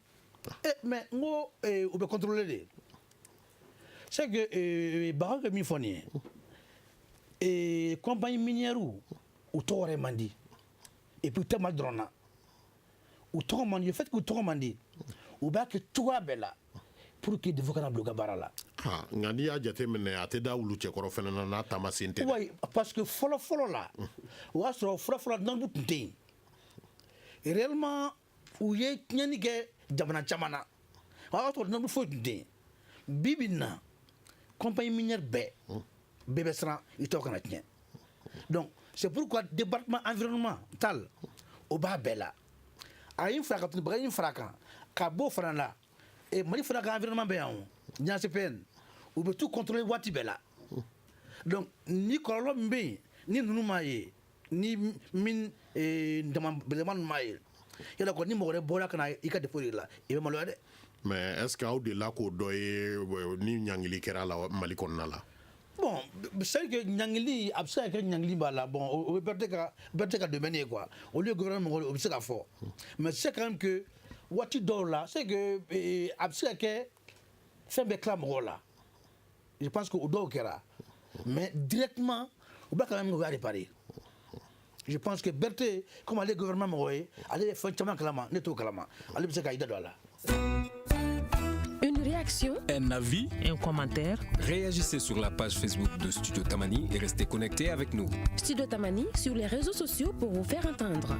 mais n ko u bɛ contrôler de c'est que Barak min fɔ nin ye compagnie minière u tɔgɔ yɛrɛ man di et puis u tɛ Mali dɔrɔn na. u tɔgɔ man di le fait que u tɔgɔ man di u b'a kɛ cogoya bɛɛ la pour que defo kana bila u ka baara la. nka n'i y'a jateminɛ a tɛ da wulu cɛkɔrɔ fana na n'a taamasen tɛ. oui parce que fɔlɔ la o y'a sɔrɔ fɔlɔ nɔnbu tun tɛ yen réellement u ye tiɲɛni kɛ jamana caman na o y'a sɔrɔ nɔnbu foyi tun tɛ yen bi bi in na compagnie minière bɛɛ bɛ siran i tɔgɔ kana tiɲɛ donc c'est pourquoi département environnemental o b'a bɛɛ la. a ye n fara kan tuguni Barak ye n fara kan ka bɔ o fana la Mali fana ka environnement bɛ yan o INSPN u bɛ tout contrôler waati bɛɛ la donc ni kɔlɔlɔ min bɛ yen ni ninnu m'a ye ni min dama belebeleba ninnu m'a ye yala kɔni ni mɔgɔ wɛrɛ bɔra ka na i ka dépôt de la i bɛ maloya dɛ. mais est ce que aw delila k'o dɔ ye ni ɲangili kɛra a la Mali kɔnɔna la. bon c'est que ɲangili a bɛ se ka kɛ ɲangili b'a la bon o bɛ BRT ka domaine ye quoi olu ye gouvernement mɔgɔw o bɛ se ka fɔ mais c'est quand même que waati dɔw la c'est que a bɛ se ka kɛ fɛn bɛ tila mɔgɔw la je pense que o dɔw kɛra mais directement u bɛ quand même u y'a réparé je pense que BRT comme ale ye gouvernement mɔgɔ ye ale ye fɛn caman kalama ne t'o kalama ale bɛ se ka i da don a la. Une réaction, un avis, un commentaire. Réagissez sur la page Facebook de Studio Tamani et restez connectés avec nous. Studio Tamani sur les réseaux sociaux pour vous faire entendre.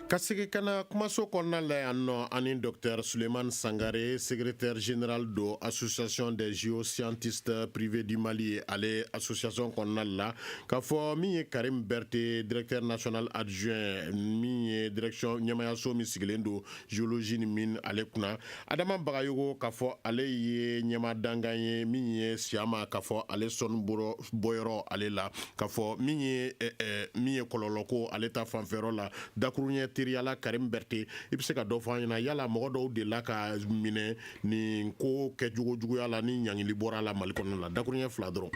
Kasege kana kumaso kɔnɔna la yan nɔ ani Dr Suleiman Sangare, secrétaire général de l'association des géoscientistes privés du Mali, ale association kɔnɔna la k'a fɔ min ye Karim Berté, directeur national adjoint min ye direction ɲɛmayaso min sigilen don géologie ni mine ale kunna. Adama Bagayogo k'a fɔ ale ye ɲɛmadankan ye min ye Siama k'a fɔ ale sɔnni bɔyɔrɔ ale la, k'a fɔ min ye kɔlɔlɔ ko ale ta fanfɛyɔrɔ la dakuruɲɛ teriyala Karim Berté. I bɛ se ka dɔ fɔ an ɲɛna yala mɔgɔ dɔw de la ka minɛ nin ko kɛcogojuguya la ni ɲangili bɔra la Mali kɔnɔna la dakuruɲɛ 2 dɔrɔn.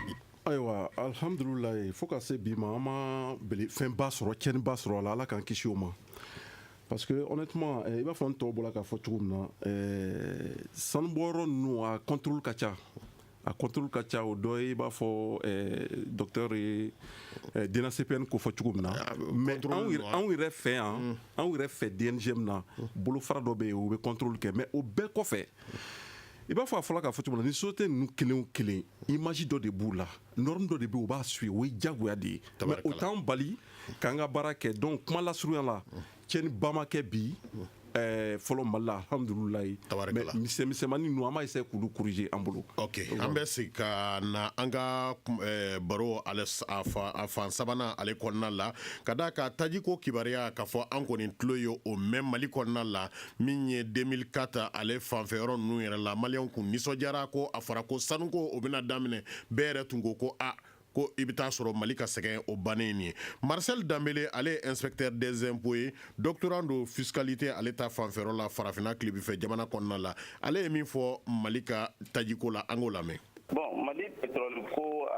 Ayiwa alhamdulilayi fo ka se bi ma an ma fɛnba sɔrɔ cɛnniba sɔrɔ a la Ala k'an kisi o ma. Parce que honnêtement i b'a fɔ n tɔw bɔra k'a fɔ cogo min na sanubɔyɔrɔ ninnu a contrôle ka ca. A contrôle ka ca o dɔ ye i b'a fɔ docteur ye Dena CPN ko fɔ cogo min na mais anw yɛrɛ fɛ yan anw yɛrɛ fɛ DNGM na bolofara dɔ bɛ yen o bɛ contrôle kɛ mais o bɛɛ kɔfɛ i b'a fɔ a fɔra k'a fɔ cogo min na ni société ninnu kelen o kelen image dɔ de b'u la norme dɔ de bɛ yen o b'a suivre o ye diyagoya de ye mais o t'an bali k'an ka baara kɛ donc kuma lasurunya la cɛnniba ma kɛ bi fɔlɔ Mali la alhamdulilayi mais misɛnmanin ninnu an b'a essayer k'olu corriger an bolo. Ok an bɛ segin ka na an ka baro a fan sabanan ale kɔnɔna la ka d'a kan tajiko kibaruya k'a fɔ an kɔni tulo ye o mɛn Mali kɔnɔna la min ye 2004 ale fanfɛyɔrɔ ninnu yɛrɛ la maliyɛnw kun nisɔndiyara ko a fɔra ko sanuko o bɛna daminɛ bɛɛ yɛrɛ tun ko ko i bɛ taa sɔrɔ Mali ka sɛgɛn o bannen ye. Marcel Dambele ale ye inspecteur des impôts ye doctorant de fiscalité ale ta fanfɛyɔrɔ la farafinna kilebi fɛ jamana kɔnɔna la ale ye min fɔ Mali ka tajiko la an k'o lamɛn. Bon, Mali pétrole ko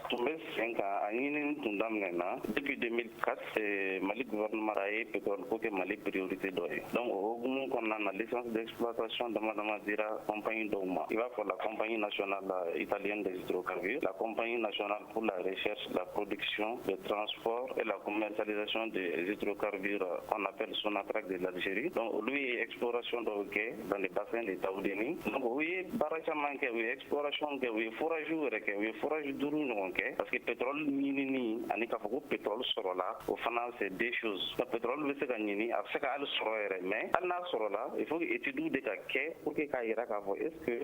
tun bɛ sen kan a ɲinini tun daminɛna depuis 2004 Mali gouvernement a ye pétrole ko kɛ Mali priorité dɔ ye donc o hukumu kɔnɔna na licence d'exploitation dama dama dira compagnie dɔw ma i b'a fɔ la compagnie nationale italienne des hydrocarbures, la compagnie nationale pour la recherche, la production, le transport et la commercialisation des hydrocarbures qu'on appelle Sonatrach de l'Algérie. Donc lui exploration dɔw kɛ dans les bassins de Taoudéni, donc o ye baara caman kɛ, o ye exploration kɛ, o ye forage yɛrɛ kɛ, o ye forage 5 ɲɔgɔn kɛ parce que pétrole ɲinini ani k'a fɔ ko pétrole sɔrɔla o fana c'est deux choses. Ka pétrole bɛ se ka ɲini a bɛ se ka hali sɔrɔ yɛrɛ mais hali n'a sɔrɔla il faut que études de ka kɛ pour que k'a yira k'a fɔ est-ce que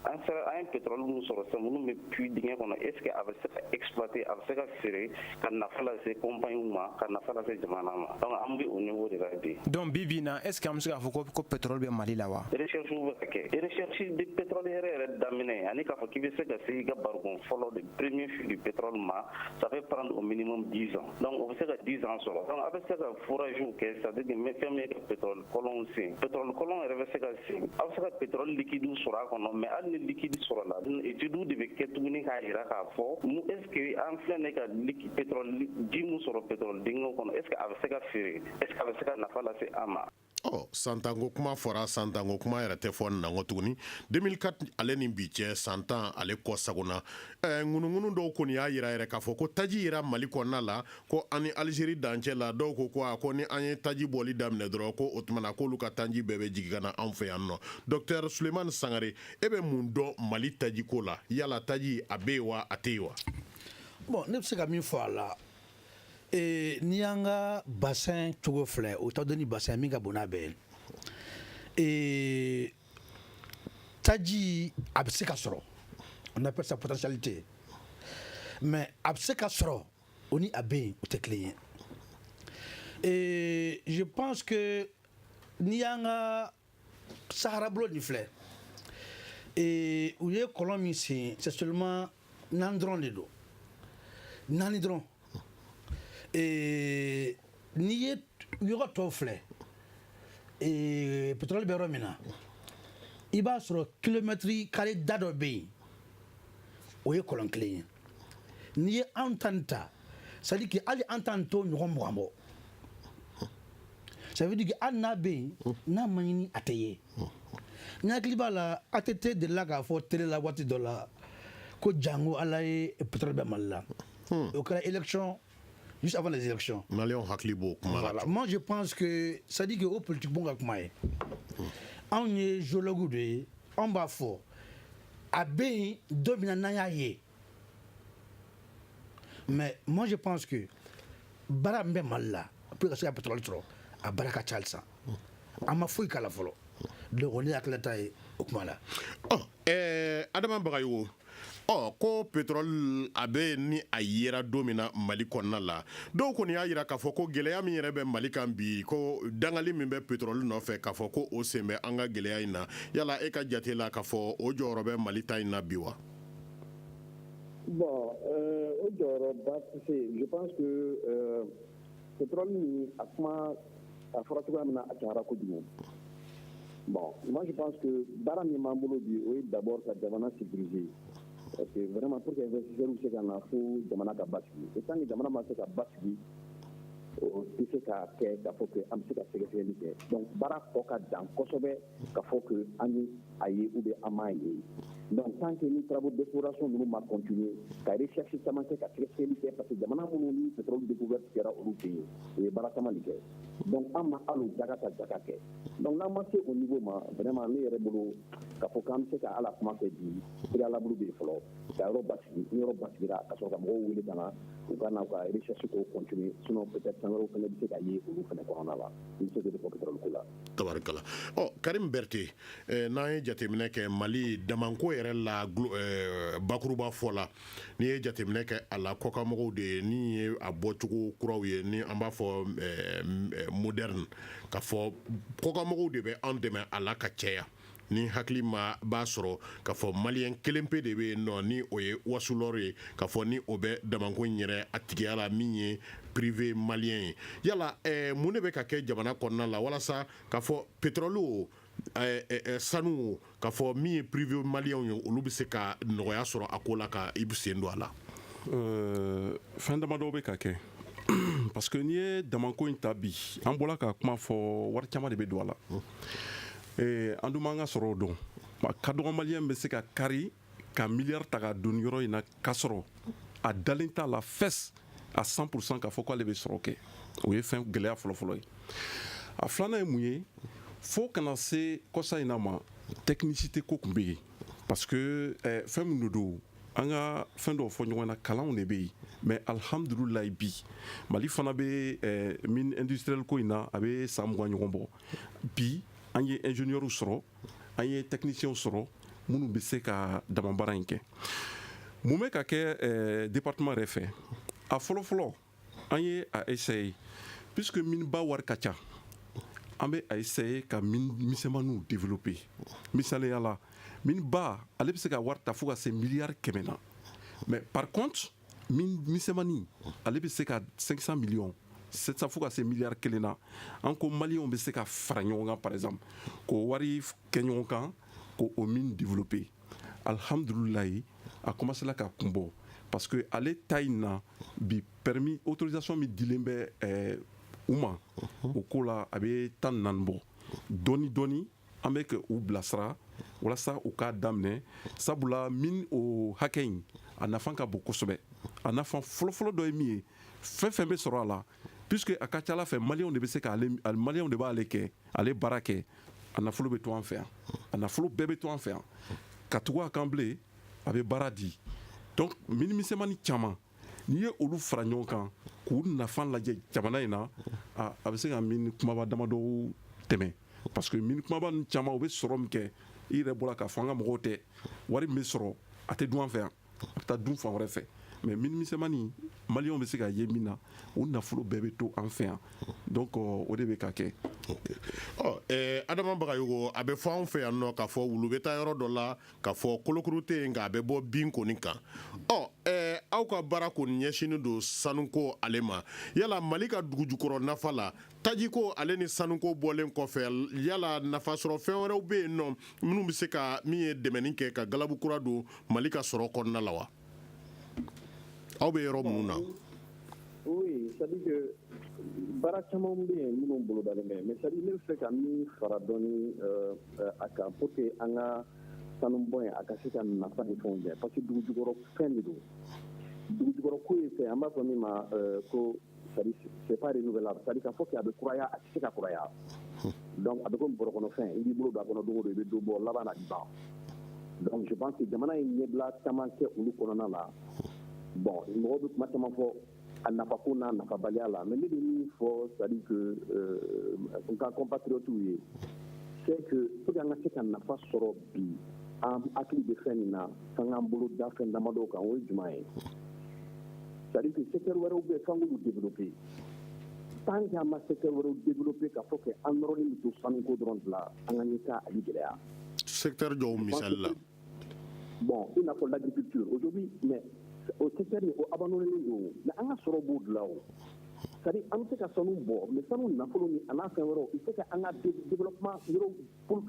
an ye pétrole minnu sɔrɔ sisan minnu bɛ puits dingɛ kɔnɔ est-ce que a bɛ se ka exploiter a bɛ se ka feere ka nafa lase compagnie ma ka nafa lase jamana ma donc an bɛ o niveau de la bi. Donc bi bi in na est-ce que an bɛ se k'a fɔ ko pétrole bɛ Mali la wa? Recherche bɛ ka kɛ recherche de pétrole yɛrɛ daminɛ ani k'a fɔ k'i bɛ se ka se i ka barikon fɔlɔ de premier fût du pétrole ma ça peut prendre au minimum 10 ans donc on bɛ se ka 10 ans sɔrɔ donc a bɛ se ka forage kɛ c'est à dire que fɛn min ye ka pétrole kolon sen pétrole kolon yɛrɛ bɛ se ka sen a bɛ se ka pétrole liquide sɔrɔ a kɔnɔ mais hali ni liquide sɔrɔ la études de bɛ kɛ tuguni k'a yira k'a fɔ est ce que an filɛ ne ka pétrole ji mun sɔrɔ pétrole dingɛw kɔnɔ est ce que a bɛ se ka feere est ce que a bɛ se ka nafa lase an ma. Santango kuma fɔra Santango kuma yɛrɛ tɛ fɔ nango tuguni 2004 ale ni bi cɛ san 10 ale kɔ sagona ŋunuŋunu dɔw kɔni y'a yira yɛrɛ k'a fɔ ko taji yira Mali kɔnɔna la ko ani Algérie dancɛ la dɔw ko ni an ye taji bɔli daminɛ dɔrɔn ko o tumana k'olu ka taji bɛɛ bɛ jigin ka na an fɛ yan nɔ. Docteur Suleiman Sangare e bɛ mun dɔn Mali taji ko la yala taji a bɛ yen wa a tɛ yen wa? Bon ne bɛ se ka min fɔ a la n'i y'an ka bassin cogo filɛ o Taoudéni bassin min ka bon n'a bɛɛ ye taji a bɛ se ka sɔrɔ on appelle ça potentialité mais a bɛ se ka sɔrɔ o ni a bɛ yen o tɛ kelen ye je pense que n'i y'an ka Sahara bolo nin filɛ u ye kɔlɔn min sen c'est seulement naani dɔrɔn de don naani dɔrɔn. N'i ye yɔrɔ tɔw filɛ pétrole bɛ yɔrɔ min na i b'a sɔrɔ kilomɛtiri kare da dɔ bɛ yen o ye kɔlɔn kelen ye n'i ye anw ta nin ta c'est à dire que hali an ta nin t'o ɲɔgɔn mugan bɔ ça veut dire que hali n'a bɛ yen n'a ma ɲini a tɛ ye n hakili b'a la ATT delila k'a fɔ télé la waati dɔ la ko jango ala ye pétrole bɛ Mali la o kɛra élection juste avant les élections. Voilà. Moi, je pense que ça dit que au politique, bon, on est géologue de, on va fort. À bien, mais moi, je pense que Barambe Malla, pour que ça pétrole trop, a baara ka ca halisa an ma foyi k'a la fɔlɔ donc ne hakilita ye o kuma la. Adama Bagayogo ko pétrole a bɛ ni a yera don min na Mali kɔnɔna la dɔw kɔni y'a jira k'a fɔ ko gɛlɛya min yɛrɛ bɛ Mali kan bi ko dangali min bɛ pétrole nɔfɛ k'a fɔ ko o sen bɛ an ka gɛlɛya in na yala e ka jate la k'a fɔ o jɔyɔrɔ bɛ Mali ta in na bi wa? Bon, au Joroba, je pense que pétrole ni a kuma a fɔra cogoya min na a cayara kojugu. Bon, moi je pense que baara min b'an bolo bi o ye d'abord ka jamana sécuriser. Parce que vraiment pour que investisseurs bɛ se ka na fo jamana ka basigi. Et tant que jamana ma se ka basigi, o tɛ se ka kɛ k'a fɔ que an bɛ se ka sɛgɛsɛgɛli kɛ. Donc baara tɔ ka jan kosɛbɛ k'a fɔ que an ye a ye ou bien an m'a ye. Donc tant que ni travaux d'exploration ninnu ma continuer ka recherche caman kɛ ka sɛgɛsɛgɛli kɛ parce que jamana minnu ni pétrole découverte kɛra olu fɛ yen o ye baara caman de kɛ. Donc an ma hali o jaga ta jaga kɛ. Donc n'an ma se au niveau ma vraiment ne yɛrɛ bolo k'a fɔ k'an bɛ se ka ala kuma kɛ bi préalable bɛ yen fɔlɔ ka yɔrɔ basigi ni yɔrɔ basigira ka sɔrɔ ka mɔgɔw wele ka na u ka na ka recherche k'o continuer sinon peut-être fɛn wɛrɛw fana bɛ se ka ye olu fana kɔnɔna la ni se de fɔ pétrole ko la. Tabarikala. Karim Berté n'an ye jateminɛ kɛ Mali damanko yɛrɛ la bakuruba fɔ la n'i ye jateminɛ kɛ a la kɔkanmɔgɔw de ye ni ye a bɔcogo kuraw ye ni an b'a fɔ moderne k'a fɔ kɔkanmɔgɔw de bɛ an dɛmɛ a la ka caya ni hakili ma b'a sɔrɔ k'a fɔ maliyɛn kelen pe de bɛ yen nɔ ni o ye wasulɔr ye k'a fɔ ni o bɛ damanko in yɛrɛ a tigiya la min ye privé maliyɛn ye yala mun de bɛ ka kɛ jamana kɔnɔna la walasa k'a fɔ pétrole o sanu k'a fɔ min ye privé maliyɛnw ye olu bɛ se ka nɔgɔya sɔrɔ a ko la ka i bɛ sen don a la. Fɛn damadɔ bɛ ka kɛ parce que n'i ye damanko in ta bi an bɔra ka kuma fɔ wari caman de bɛ don a la. An dun b'an ka sɔrɔ dɔn ka dɔgɔ maliyɛn bɛ se ka kari ka miliyari ta ka don yɔrɔ in na k'a sɔrɔ a dalen t'a la fɛs à 100% k'a fɔ k'ale bɛ sɔrɔ kɛ o ye fɛn gɛlɛya fɔlɔfɔlɔ ye a filanan ye mun ye fo kana se kɔsa in na ma technicité ko tun bɛ yen parce que fɛn min don an ka fɛn dɔw fɔ ɲɔgɔn na kalanw de bɛ yen mais alhamdulilayi bi Mali fana bɛ mine industrielle ko in na a bɛ san 20 ɲɔgɔn bɔ bi an ye ingénieurs sɔrɔ an ye techniciens sɔrɔ minnu bɛ se ka damabaara in kɛ mun bɛ ka kɛ département yɛrɛ fɛ a fɔlɔfɔlɔ an ye a essayer puisque mineba wari ka ca an bɛ a essayer ka mine misɛnmaninw développer misaliya la mineba ale bɛ se ka wari ta fo ka se miliyari 100 na mais par contre mine misɛnmanin ale bɛ se ka 500 millions 700 fo ka se miliyari 1 na an ko maliyɛnw bɛ se ka fara ɲɔgɔn kan par exemple k'o wari kɛ ɲɔgɔn kan k'o mine développer alhamdulilayi a commencé la ka kun bɔ parce que ale ta in na bi permis autorisation min dilen bɛ u ma o ko la a bɛ 14 bɔ dɔɔni dɔɔni an bɛ kɛ u bilasira walasa u k'a daminɛ sabula mine o hakɛ in a nafa ka bon kosɛbɛ a nafa fɔlɔfɔlɔ dɔ ye min ye fɛn fɛn bɛ sɔrɔ a la puisque a ka ca ala fɛ maliyɛnw de bɛ se ka maliyɛnw de b'ale kɛ ale baara kɛ a nafolo bɛ to an fɛ yan a nafolo bɛɛ bɛ to an fɛ yan ka tugu a kan bilen a bɛ baara di donc mine misɛnmanin caman n'i ye olu fara ɲɔgɔn kan k'u nafa lajɛ jamana in na a bɛ se ka mine kumaba damadɔ tɛmɛ parce que mine kumaba ninnu caman u bɛ sɔrɔ min kɛ i yɛrɛ bɔra k'a fɔ an ka mɔgɔw tɛ wari min bɛ sɔrɔ a tɛ dun an fɛ yan a bɛ taa dun fan wɛrɛ fɛ mais mine misɛnmanin maliyɛnw bɛ se ka ye min na o nafolo bɛɛ bɛ to an fɛ yan donc o de bɛ ka kɛ. Adama Bagayogo a bɛ fɔ an fɛ yan nɔ k'a fɔ wulu bɛ taa yɔrɔ dɔ la k'a fɔ kolokuru tɛ yen nka a bɛ bɔ bin kɔni kan aw ka baara kɔni ɲɛsinnen don sanuko ale ma yala Mali ka dugujukɔrɔ nafa la tajiko ale ni sanuko bɔlen kɔfɛ yala nafa sɔrɔ fɛn wɛrɛw bɛ yen nɔ minnu bɛ se ka min ye dɛmɛni kɛ ka galabu kura don Mali ka sɔrɔ kɔnɔna la wa aw bɛ yɔrɔ minnu na. Oui, c'est-à-dire que baara caman bɛ yen minnu bolodalen bɛ mais c'est-à-dire ne bɛ fɛ ka min fara dɔɔni a kan pour que an ka sanubɔ in a ka se ka nafa ni fɛnw ɲɛ parce que dugujukɔrɔ fɛn de don dugujukɔrɔ ko ye fɛn an b'a fɔ min ma ko c'est pas renouvelable c'est-à-dire k'a fɔ k'a bɛ kuraya a tɛ se ka kuraya donc a bɛ komi bɔrɔ kɔnɔ fɛn i b'i bolo don a kɔnɔ don o don i bɛ dɔ bɔ laban na di ban donc je pense que jamana ye ɲɛbila caman kɛ olu kɔnɔna la bon mɔgɔw bɛ kuma caman fɔ a nafa ko n'a nafabaliya la mais ne bɛ min fɔ c'est-à-dire que n ka compatriotes ye c'est que pour que an ka se ka nafa sɔrɔ bi an hakili bɛ fɛn min na k'an k'an bolo da fɛn damadɔ kan o ye jumɛn ye c'est-à-dire que secteur wɛrɛw bɛ yen f'an k'olu développer tant que an ma secteur wɛrɛw développer k'a fɔ k'an nɔrɔlen bɛ to sanuko dɔrɔn de la an ka ɲɛtaa ale gɛlɛya. secteur jɔw misali la. Bon, il n'a pas l'agriculture. Aujourd'hui, mais au secteur, au abandonné, mais on a sur le bout de là-haut. C'est-à-dire, on sait qu'à son bon, mais ça nous n'a pas mis en affaire, il sait qu'on a des développements, pour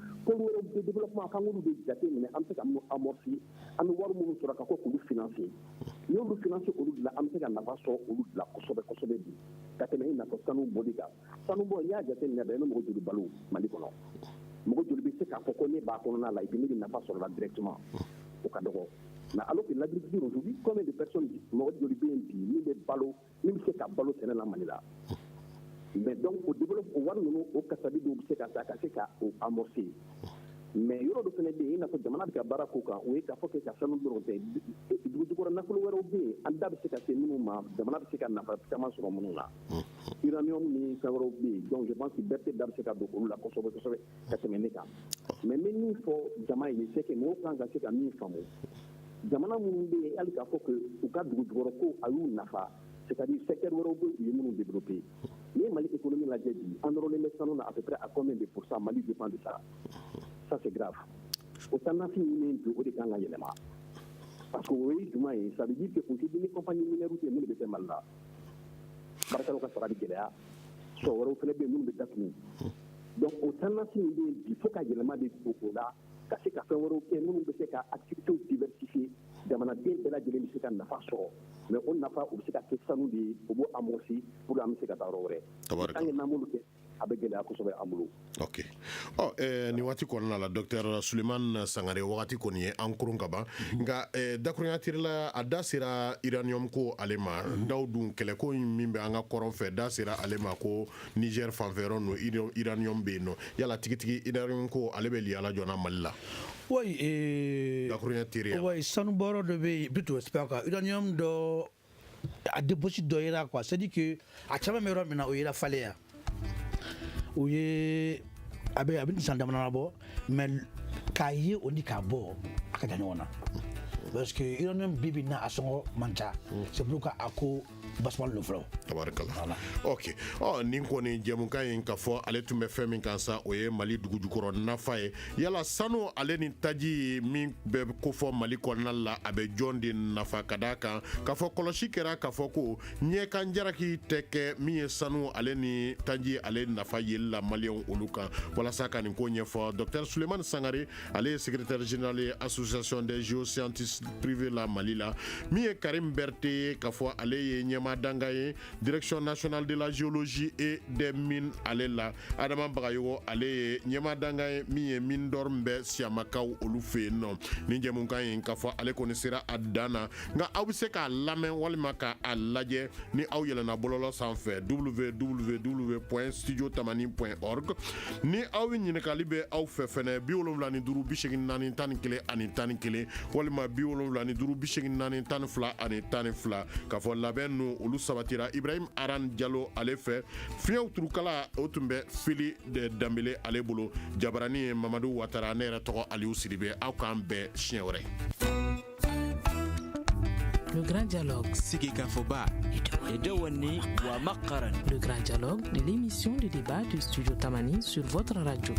le développement, quand on dit que mais on sait qu'on a amorcé, on a voir mon sur la carte pour nous financer. Nous nous financer au bout de la, on sait qu'on n'a pas sur au bout de la, Kosobe dit. Quand on a une affaire, ça nous bodiga. Ça nous bon, il y a des gens qui ont du ballon, malikono. Moi, je lui dis qu'à Fokone, on a là, il n'a pas sur là directement. Mais alors que l'agriculture aujourd'hui, combien de personnes m'ont dit ni des ballots, ni c'est qu'à ballot c'est la manila. Mais donc au développement, au Warno, au Kassabi, c'est qu'à amorcer. Mais il y a d'autres pays, il y a des gens qui ont barakoka, ou il y a des gens qui ont fait des choses. Il y a des gens qui ont fait des choses. Il y a des gens qui ont fait des choses. Iranium ni Sarobi, donc je pense que Berthe d'Abseka de la Kosovo, mais même il faut jamais c'est que nous quand c'est qu'à mi femme. Jamana Mumbe, elle a fait que au cas du Goroko a eu nafa, c'est-à-dire secteur européen il est nous développé. Mais Mali économie l'a dit, en Europe les salons à peu près à combien de pourcents Mali dépend de ça. Ça c'est grave. Autant n'a fini de au décalage élément. Parce que oui, ça veut dire que pour une compagnie minière ou nous le mal là. Barakalo ka sara gɛlɛya so wɛrɛw fɛnɛ bɛ yen minnu bɛ datugu donc o tendance min bɛ yen bi fo ka yɛlɛma de don o la ka se ka fɛn wɛrɛw kɛ minnu bɛ se ka activités diversifier jamanaden bɛɛ lajɛlen bɛ se ka nafa sɔrɔ mais o nafa o bɛ se ka kɛ sanu de ye o b'o amorcer pour que an bɛ se ka taa yɔrɔ wɛrɛ tant que n'an m'olu kɛ a bɛ gɛlɛya kosɛbɛ an bolo. Ok ni waati kɔnɔna la docteur Suleiman Sangare wagati kɔni ye an koron ka ban nka dakurunya tirila a da sera uranium ko ale ma daw dun kɛlɛko min bɛ an ka kɔrɔn fɛ da sera ale ma ko Niger fanfɛ yɔrɔ no uranium bɛ yen nɔ yala tigitigi uranium ko ale bɛ liyala jɔna Mali la. Oui, dakurunya tiriya. Oui, sanubɔrɔ dɔ bɛ yen plutôt expert ka uranium dɔ a déposit dɔ yera quoi c'est-à-dire que a caman bɛ yɔrɔ min na o yera faleya. O ye a bɛ san damadama bɔ mais k'a ye o ni k'a bɔ a ka jan ɲɔgɔn na parce que uranium bi bi na a sɔngɔ man ca c'est pour que a ko basman lo fɔlɔ. Tabarikala. Ok nin kɔni jɛmukan in ka fɔ ale tun bɛ fɛn min kan sa o ye Mali dugu jukɔrɔ nafa ye yala sanu ale ni taji min bɛ ko fɔ Mali kɔnɔna la a bɛ jɔn de nafa ka d'a kan k'a fɔ kɔlɔsi kɛra k'a fɔ ko ɲɛkan jaraki tɛ kɛ min ye sanu ale ni taji ale nafa yeli la maliyɛnw olu kan walasa ka nin ko ɲɛfɔ docteur Suleiman Sangare ale ye secrétaire général ye association des géoscientistes privés la Mali la min ye Karim Berté k'a fɔ ale ye ɲɛma Dangaye, direction nationale de la géologie et des mines ale la Adama Bagayogo ale Nyama Dangaye mi ye mine d'or mbɛ siamakaw olu fe no ni jɛmukan ye k'a fɔ ale kɔni sera a danna nka aw bɛ se k'a lamɛn walima k'a lajɛ ni aw yɛlɛnna bɔlɔlɔ sanfɛ www.studiotamani.org ni aw bɛ ɲininkali bɛ aw fɛ fɛnɛ 75 84 11 ani 11 walima 75 84 12 ani 12 k'a fɔ labɛn nu olu sabatira Ibrahim Aran Diallo ale fɛ fiɲɛw turukala o tun bɛ fili de Dambele ale bolo jabarani ye Mamadou Ouattara ne yɛrɛ tɔgɔ Aliou Sidibe aw k'an bɛɛ siɲɛ wɛrɛ. Le grand dialogue. Le grand dialogue de l'émission de débat du studio Tamani sur votre radio.